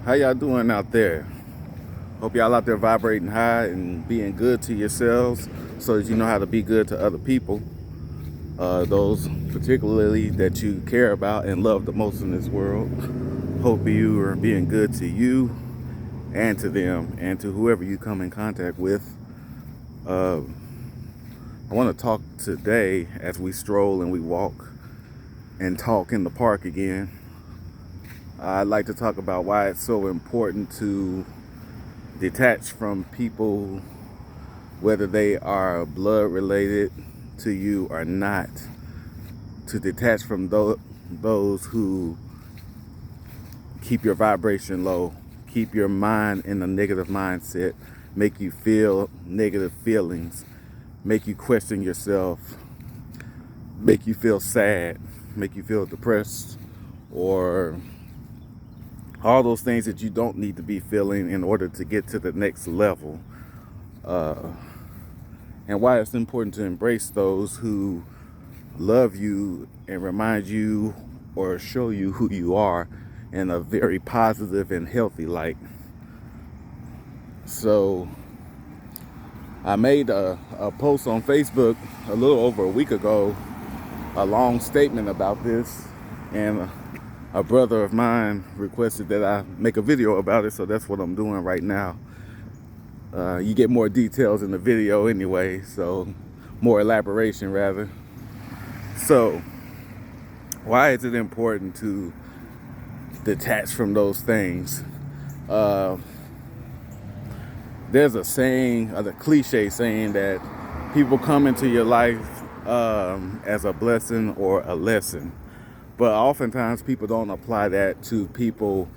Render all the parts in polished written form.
How y'all doing out there? Hope y'all out there vibrating high and being good to yourselves so that you know how to be good to other people. Those particularly that you care about and love the most in this world. Hope you are being good to you and to them and to whoever you come in contact with. I want to talk today as we stroll and we walk and talk in the park again. I'd like to talk about why it's so important to detach from people, whether they are blood related to you or not. To detach from those who keep your vibration low, keep your mind in a negative mindset, make you feel negative feelings, make you question yourself, make you feel sad, make you feel depressed, or all those things that you don't need to be feeling in order to get to the next level. And why it's important to embrace those who love you and remind you or show you who you are in a very positive and healthy light. So I made a post on Facebook a little over a week ago, a long statement about this, and a brother of mine requested that I make a video about it, so that's what I'm doing right now. You get more details in the video anyway, so more elaboration rather. So why is it important to detach from those things? There's a saying, the cliche saying, that people come into your life as a blessing or a lesson. But oftentimes people don't apply that to people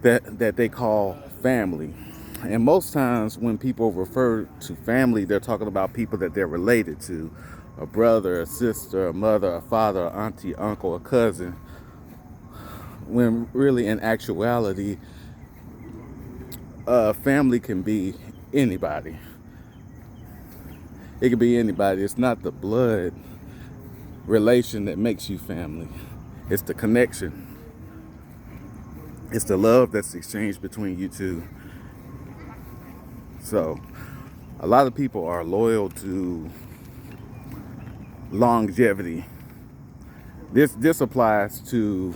that they call family. And most times when people refer to family, they're talking about people that they're related to. A brother, a sister, a mother, a father, an auntie, uncle, a cousin. When really in actuality, family can be anybody. It can be anybody. It's not the blood relation that makes you family. It's the connection. It's the love that's exchanged between you two. So, a lot of people are loyal to longevity. This applies to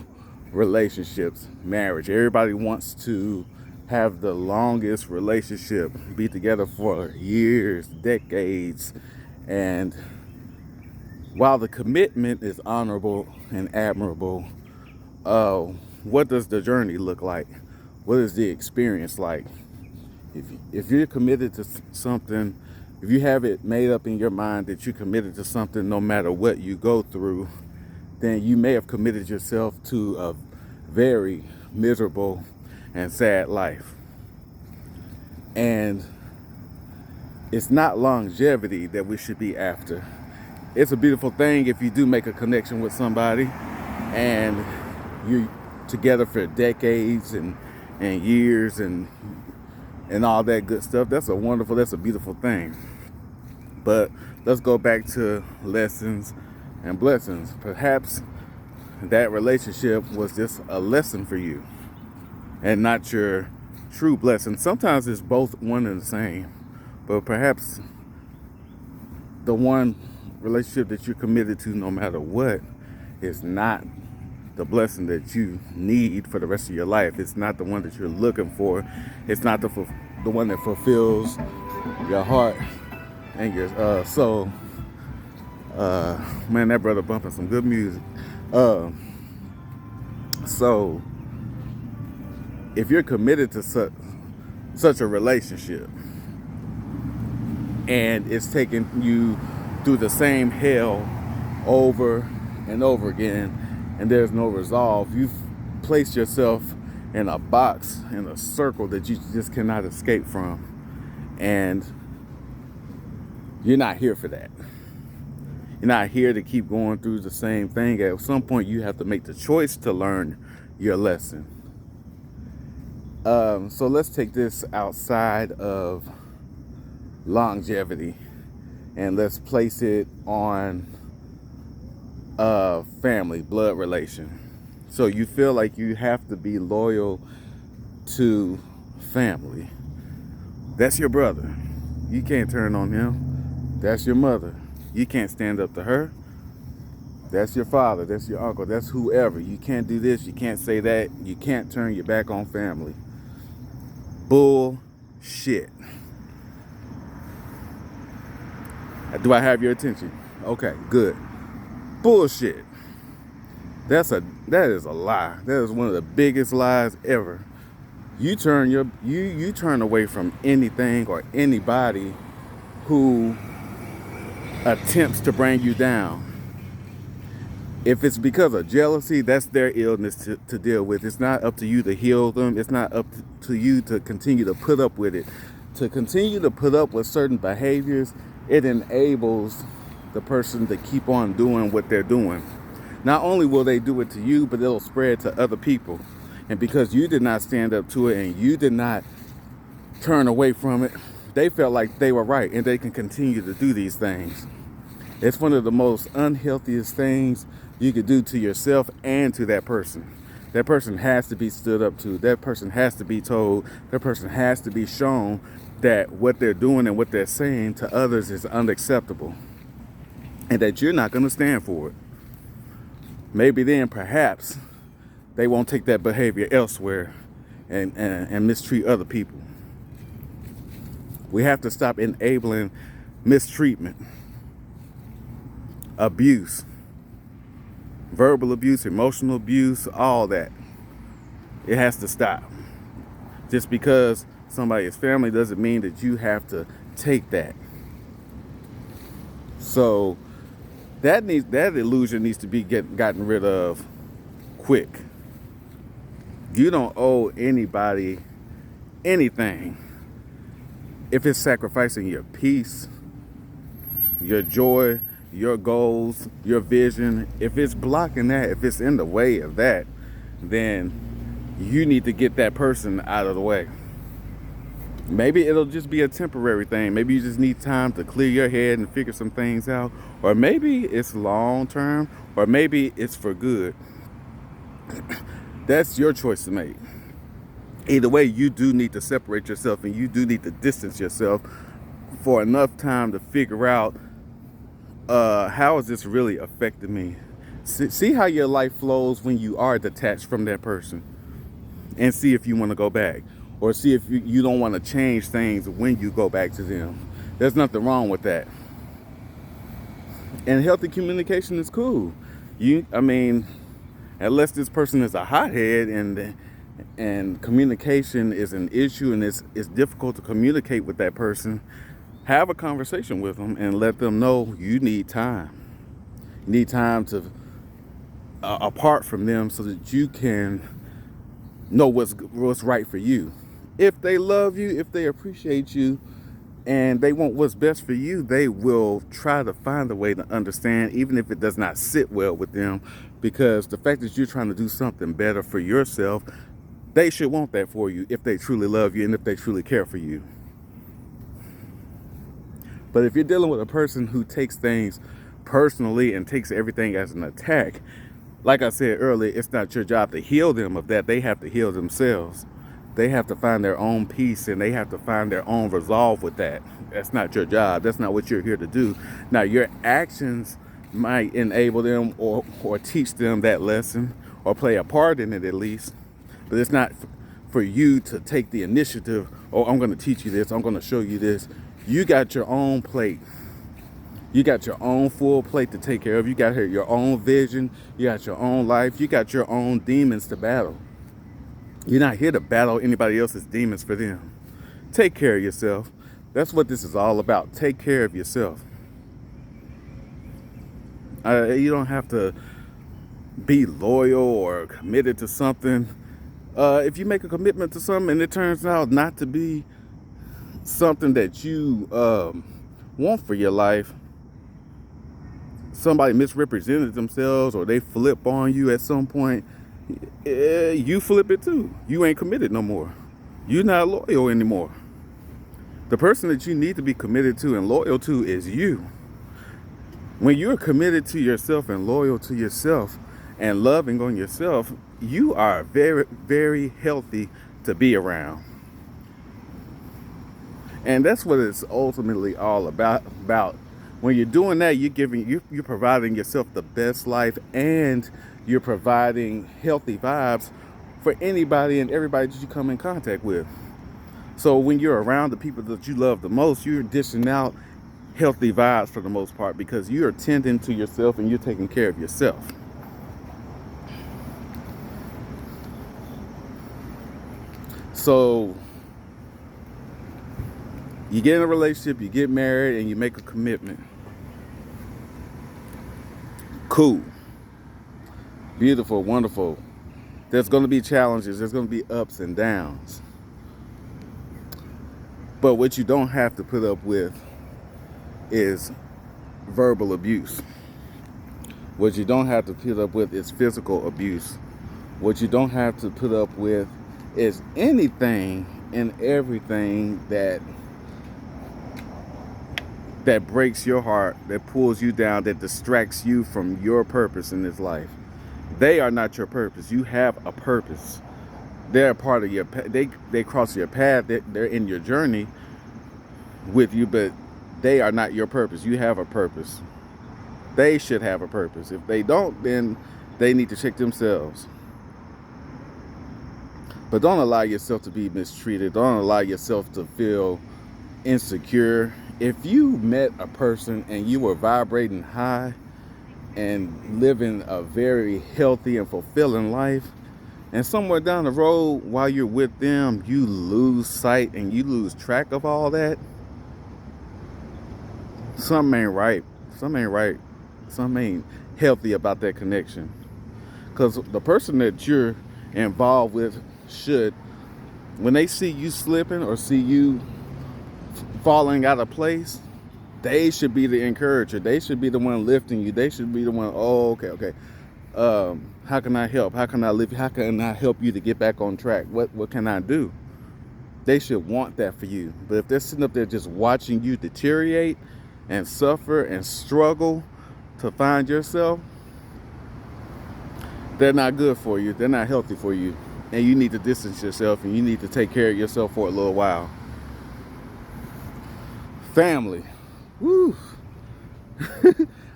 relationships, marriage. Everybody wants to have the longest relationship, be together for years, decades, and while the commitment is honorable and admirable, what does the journey look like? What is the experience like? If you're committed to something, if you have it made up in your mind that you're committed to something no matter what you go through, then you may have committed yourself to a very miserable and sad life. And it's not longevity that we should be after. It's a beautiful thing if you do make a connection with somebody and you're together for decades and years and all that good stuff. That's a beautiful thing. But let's go back to lessons and blessings. Perhaps that relationship was just a lesson for you and not your true blessing. Sometimes it's both one and the same, but perhaps the one relationship that you're committed to no matter what is not the blessing that you need for the rest of your life. It's not the one that you're looking for. It's not the one that fulfills your heart and your soul. Man, that brother bumping some good music. So if you're committed to such a relationship and it's taking you through the same hell over and over again and there's no resolve, you've placed yourself in a box, in a circle that you just cannot escape from. And you're not here for that. You're not here to keep going through the same thing. At some point, you have to make the choice to learn your lesson. So let's take this outside of longevity and let's place it on family, blood relation. So you feel like you have to be loyal to family. That's your brother. You can't turn on him. That's your mother. You can't stand up to her. That's your father. That's your uncle. That's whoever. You can't do this. You can't say that. You can't turn your back on family. Bullshit. Do I have your attention? Okay, good. Bullshit. That is a lie. That is one of the biggest lies ever. You turn away from anything or anybody who attempts to bring you down. If it's because of jealousy, that's their illness to deal with. It's not up to you to heal them. It's not up to you to continue to put up with it. To continue to put up with certain behaviors, it enables the person to keep on doing what they're doing. Not only will they do it to you, but it'll spread to other people. And because you did not stand up to it and you did not turn away from it, they felt like they were right and they can continue to do these things. It's one of the most unhealthiest things you could do to yourself and to that person. That person has to be stood up to. That person has to be told. That person has to be shown that what they're doing and what they're saying to others is unacceptable and that you're not going to stand for it. Maybe then perhaps they won't take that behavior elsewhere and mistreat other people. We have to stop enabling mistreatment, abuse, verbal abuse, emotional abuse, all that. It has to stop. Just because somebody is family doesn't mean that you have to take that. So that illusion needs to be gotten rid of quick. You don't owe anybody anything if it's sacrificing your peace, your joy, your goals, your vision. If it's blocking that, if it's in the way of that, then you need to get that person out of the way. Maybe it'll just be a temporary thing. Maybe you just need time to clear your head and figure some things out. Or maybe it's long term, or maybe it's for good. That's your choice to make. Either way, you do need to separate yourself and you do need to distance yourself for enough time to figure out how is this really affecting me. See how your life flows when you are detached from that person, and see if you want to go back, or see if you don't want to change things when you go back to them. There's nothing wrong with that. And healthy communication is cool. Unless this person is a hothead and communication is an issue and it's difficult to communicate with that person, have a conversation with them and let them know you need time. You need time to apart from them so that you can know what's right for you. If they love you, if they appreciate you, and they want what's best for you, they will try to find a way to understand, even if it does not sit well with them, because the fact that you're trying to do something better for yourself, they should want that for you if they truly love you and if they truly care for you. But if you're dealing with a person who takes things personally and takes everything as an attack, like I said earlier, it's not your job to heal them of that. They have to heal themselves. They have to find their own peace and they have to find their own resolve with that. That's not your job. That's not what you're here to do. Now, your actions might enable them or teach them that lesson or play a part in it at least. But it's not for you to take the initiative, oh, I'm going to teach you this, I'm going to show you this. You got your own plate. You got your own full plate to take care of. You got your own vision. You got your own life. You got your own demons to battle. You're not here to battle anybody else's demons for them. Take care of yourself. That's what this is all about. Take care of yourself. You don't have to be loyal or committed to something. If you make a commitment to something and it turns out not to be something that you want for your life, somebody misrepresented themselves or they flip on you at some point, you flip it too. You ain't committed no more. You're not loyal anymore. The person that you need to be committed to and loyal to is you. When you're committed to yourself and loyal to yourself and loving on yourself, you are a very, very healthy to be around. And that's what it's ultimately all about. When you're doing that, you're providing yourself the best life, and you're providing healthy vibes for anybody and everybody that you come in contact with. So when you're around the people that you love the most, you're dishing out healthy vibes for the most part, because you're tending to yourself and you're taking care of yourself. So you get in a relationship, you get married, and you make a commitment. Cool. Beautiful, wonderful. There's going to be challenges. There's going to be ups and downs. But what you don't have to put up with is verbal abuse. What you don't have to put up with is physical abuse. What you don't have to put up with is anything and everything that breaks your heart, that pulls you down, that distracts you from your purpose in this life. They are not your purpose. You have a purpose. They're a part of your, they cross your path. They're in your journey with you, but they are not your purpose. You have a purpose. They should have a purpose. If they don't, then they need to check themselves. But don't allow yourself to be mistreated. Don't allow yourself to feel insecure. If you met a person and you were vibrating high and living a very healthy and fulfilling life, and somewhere down the road while you're with them, you lose sight and you lose track of all that, something ain't right. Something ain't right. Something ain't healthy about that connection. Because the person that you're involved with should, when they see you slipping or see you falling out of place, they should be the encourager. They should be the one lifting you. They should be the one, oh, okay. How can I help? How can I live? How can I help you to get back on track? What can I do? They should want that for you. But if they're sitting up there just watching you deteriorate and suffer and struggle to find yourself, they're not good for you. They're not healthy for you. And you need to distance yourself, and you need to take care of yourself for a little while. Family. Woo.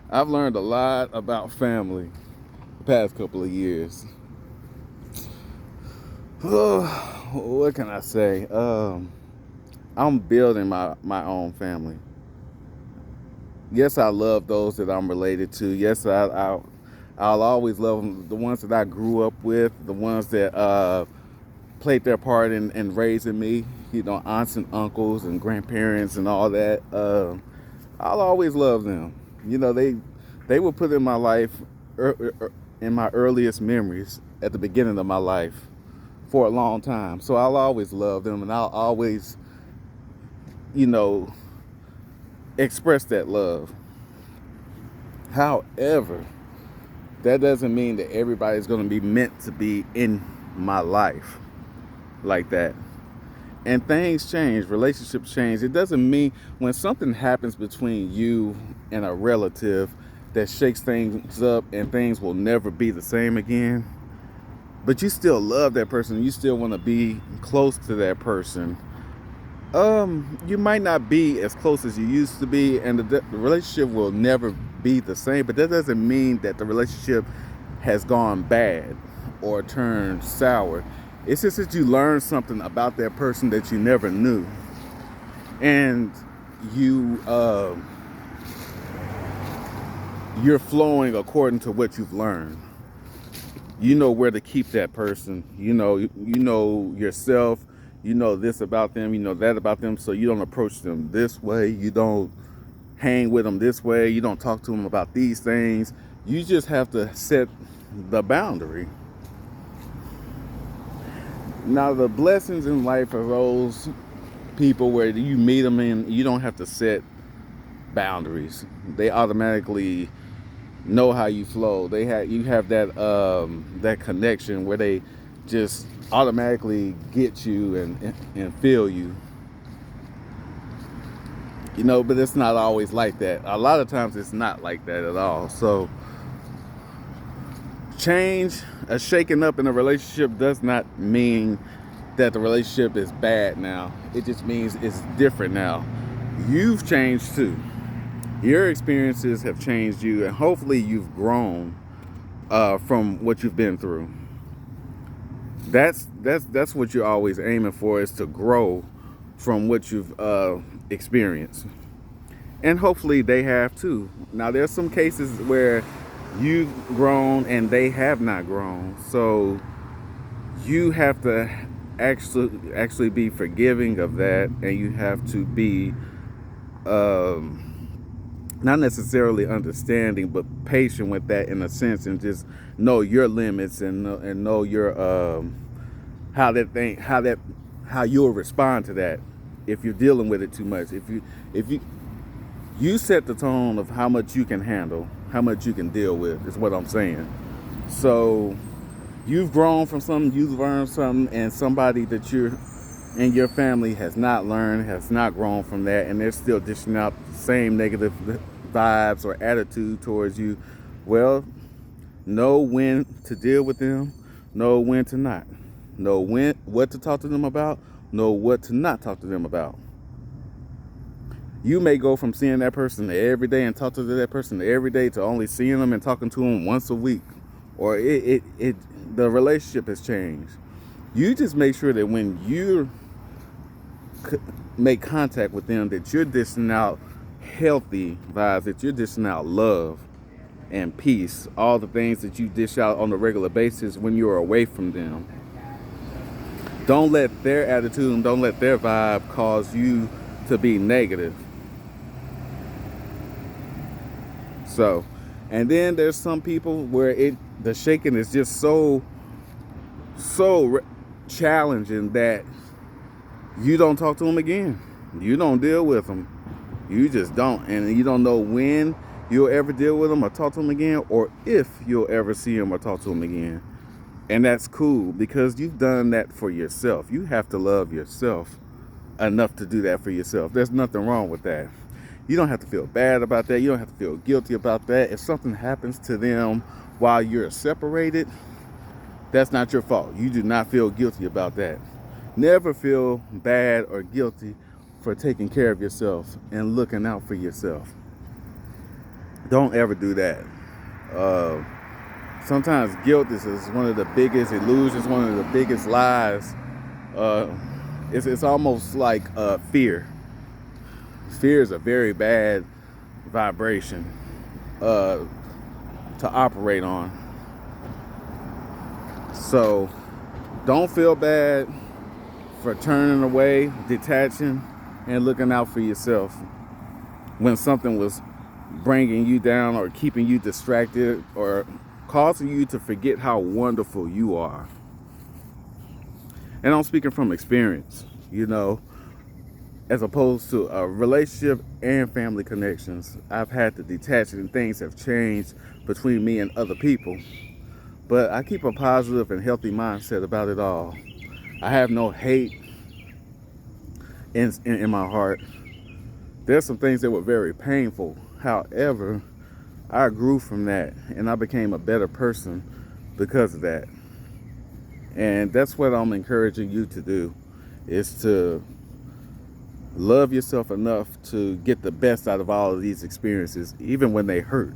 I've learned a lot about family the past couple of years. What can I say? I'm building my own family. Yes, I love those that I'm related to. Yes, I'll always love them. The ones that I grew up with, the ones that played their part in raising me. You know, aunts and uncles and grandparents and all that. I'll always love them. You know, they were put in my life in my earliest memories at the beginning of my life for a long time. So I'll always love them, and I'll always, express that love. However, that doesn't mean that everybody's going to be meant to be in my life like that. And things change, relationships change. It doesn't mean when something happens between you and a relative that shakes things up and things will never be the same again, but you still love that person, you still want to be close to that person. You might not be as close as you used to be, and the relationship will never be the same, but that doesn't mean that the relationship has gone bad or turned sour. It's just that you learn something about that person that you never knew, and you're flowing according to what you've learned. You know where to keep that person. You know yourself. You know this about them. You know that about them. So you don't approach them this way. You don't hang with them this way. You don't talk to them about these things. You just have to set the boundary. Now, the blessings in life are those people where you meet them and you don't have to set boundaries. They automatically know how you flow. You have that connection where they just automatically get you and feel you. But it's not always like that. A lot of times it's not like that at all. So change, a shaking up in a relationship does not mean that the relationship is bad now. It just means it's different now. You've changed too. Your experiences have changed you, and hopefully you've grown from what you've been through. That's what you're always aiming for, is to grow from what you've experienced. And hopefully they have too. Now there's some cases where you've grown and they have not grown. So you have to actually be forgiving of that, and you have to be not necessarily understanding, but patient with that in a sense, and just know your limits, and know your how you'll respond to that if you're dealing with it too much. If you set the tone of how much you can handle, how much you can deal with, is what I'm saying. So you've grown from something, you've learned something, and somebody that you're in your family has not learned, has not grown from that, and they're still dishing out the same negative vibes or attitude towards you. Well, know when to deal with them, know when to not. Know what to talk to them about, know what to not talk to them about. You may go from seeing that person every day and talk to that person every day to only seeing them and talking to them once a week. Or the relationship has changed. You just make sure that when you make contact with them, that you're dishing out healthy vibes, that you're dishing out love and peace, all the things that you dish out on a regular basis when you're away from them. Don't let their attitude and don't let their vibe cause you to be negative. So, and then there's some people where the shaking is just so challenging that you don't talk to them again. You don't deal with them. You just don't. And you don't know when you'll ever deal with them or talk to them again, or if you'll ever see them or talk to them again. And that's cool, because you've done that for yourself. You have to love yourself enough to do that for yourself. There's nothing wrong with that. You don't have to feel bad about that. You don't have to feel guilty about that. If something happens to them while you're separated, that's not your fault. You do not feel guilty about that. Never feel bad or guilty for taking care of yourself and looking out for yourself. Don't ever do that. Sometimes guilt is one of the biggest illusions, one of the biggest lies. It's almost like fear. Fear is a very bad vibration to operate on. So don't feel bad for turning away, detaching, and looking out for yourself when something was bringing you down or keeping you distracted or causing you to forget how wonderful you are. And I'm speaking from experience, as opposed to a relationship and family connections. I've had to detach, and things have changed between me and other people. But I keep a positive and healthy mindset about it all. I have no hate in my heart. There's some things that were very painful. However, I grew from that, and I became a better person because of that. And that's what I'm encouraging you to do, is to love yourself enough to get the best out of all of these experiences, even when they hurt.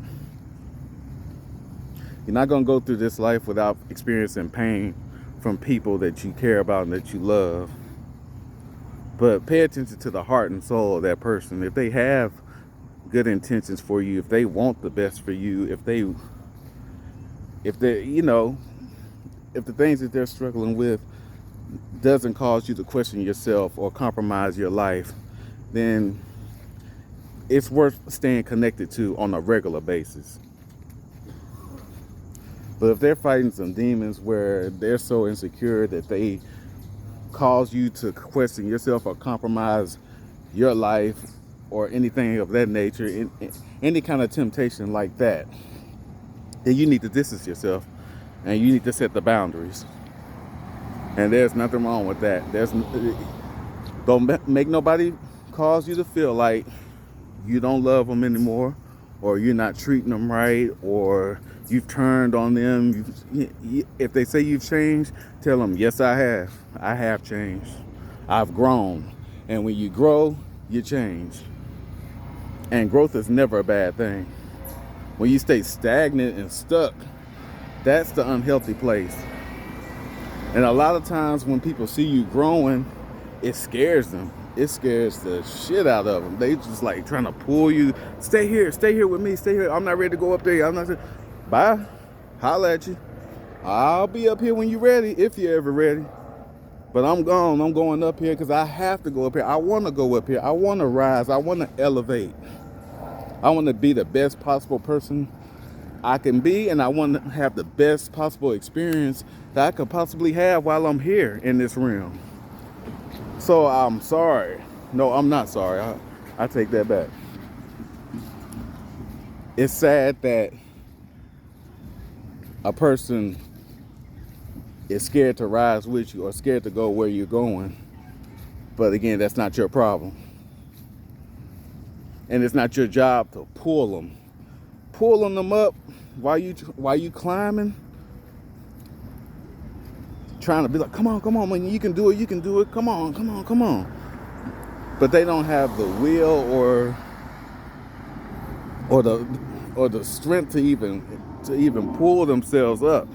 You're not going to go through this life without experiencing pain from people that you care about and that you love. But pay attention to the heart and soul of that person. If they have good intentions for you, if they want the best for you, if the things that they're struggling with doesn't cause you to question yourself or compromise your life, then it's worth staying connected to on a regular basis. But if they're fighting some demons where they're so insecure that they cause you to question yourself or compromise your life or anything of that nature, any kind of temptation like that, then you need to distance yourself and you need to set the boundaries. And there's nothing wrong with that. Don't make nobody cause you to feel like you don't love them anymore, or you're not treating them right, or you've turned on them. If they say you've changed, tell them, yes, I have. I have changed. I've grown. And when you grow, you change. And growth is never a bad thing. When you stay stagnant and stuck, that's the unhealthy place. And a lot of times when people see you growing, it scares them. It scares the shit out of them. They just like trying to pull you. Stay here with me, stay here. I'm not ready to go up there. I'm not. Bye. Holla at you. I'll be up here when you're ready, if you're ever ready. But I'm gone. I'm going up here because I have to go up here. I want to go up here. I want to rise. I want to elevate. I want to be the best possible person I can be, and I want to have the best possible experience that I could possibly have while I'm here in this realm. So I'm sorry. No, I'm not sorry. I take that back. It's sad that a person is scared to rise with you or scared to go where you're going. But again, that's not your problem. And it's not your job to pull them. Pulling them up while you climbing, trying to be like, come on, man, you can do it, come on. But they don't have the will or the strength to even pull themselves up.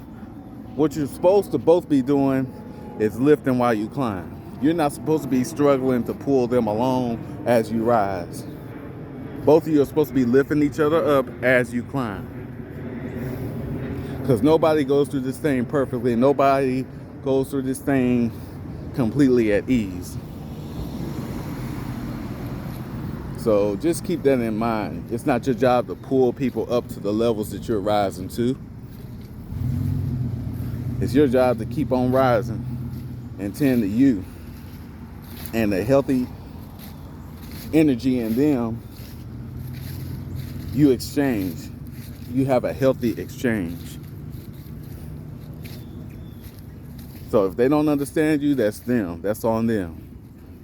What you're supposed to both be doing is lifting while you climb. You're not supposed to be struggling to pull them along as you rise. Both of you are supposed to be lifting each other up as you climb. Because nobody goes through this thing perfectly. Nobody goes through this thing completely at ease. So just keep that in mind. It's not your job to pull people up to the levels that you're rising to. It's your job to keep on rising and tend to you. And the healthy energy in them, you exchange. You have a healthy exchange. So if they don't understand you, that's them. That's on them.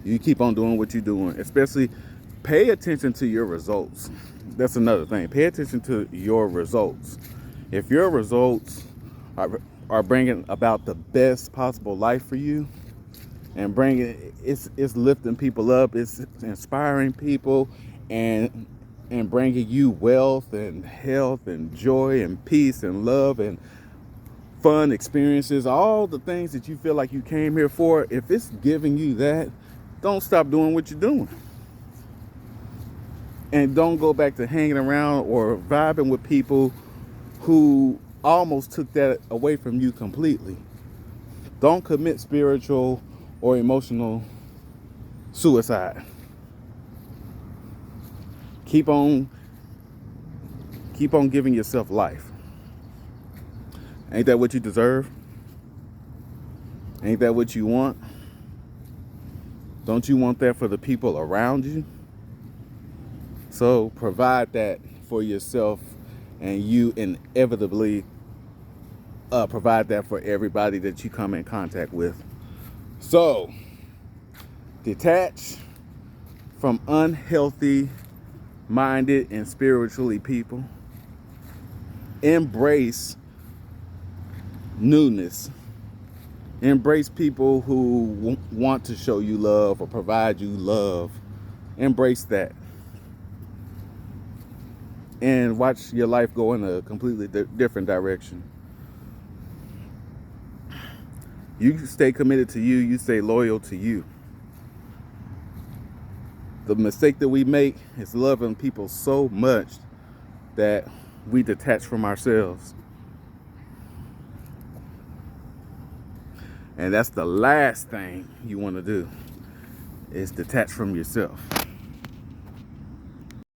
You keep on doing what you're doing. Especially pay attention to your results. That's another thing. Pay attention to your results. If your results are bringing about the best possible life for you, and it's lifting people up, it's inspiring people, and bringing you wealth and health and joy and peace and love and fun experiences, all the things that you feel like you came here for, if it's giving you that, don't stop doing what you're doing. And don't go back to hanging around or vibing with people who almost took that away from you completely. Don't commit spiritual or emotional suicide. Keep on giving yourself life. Ain't that what you deserve? Ain't that what you want? Don't you want that for the people around you? So provide that for yourself, and you inevitably provide that for everybody that you come in contact with. So detach from unhealthy minded and spiritually people. Embrace newness. Embrace people who want to show you love or provide you love. Embrace that. And watch your life go in a completely different direction. You stay committed to you. You stay loyal to you. The mistake that we make is loving people so much that we detach from ourselves. And that's the last thing you want to do, is detach from yourself.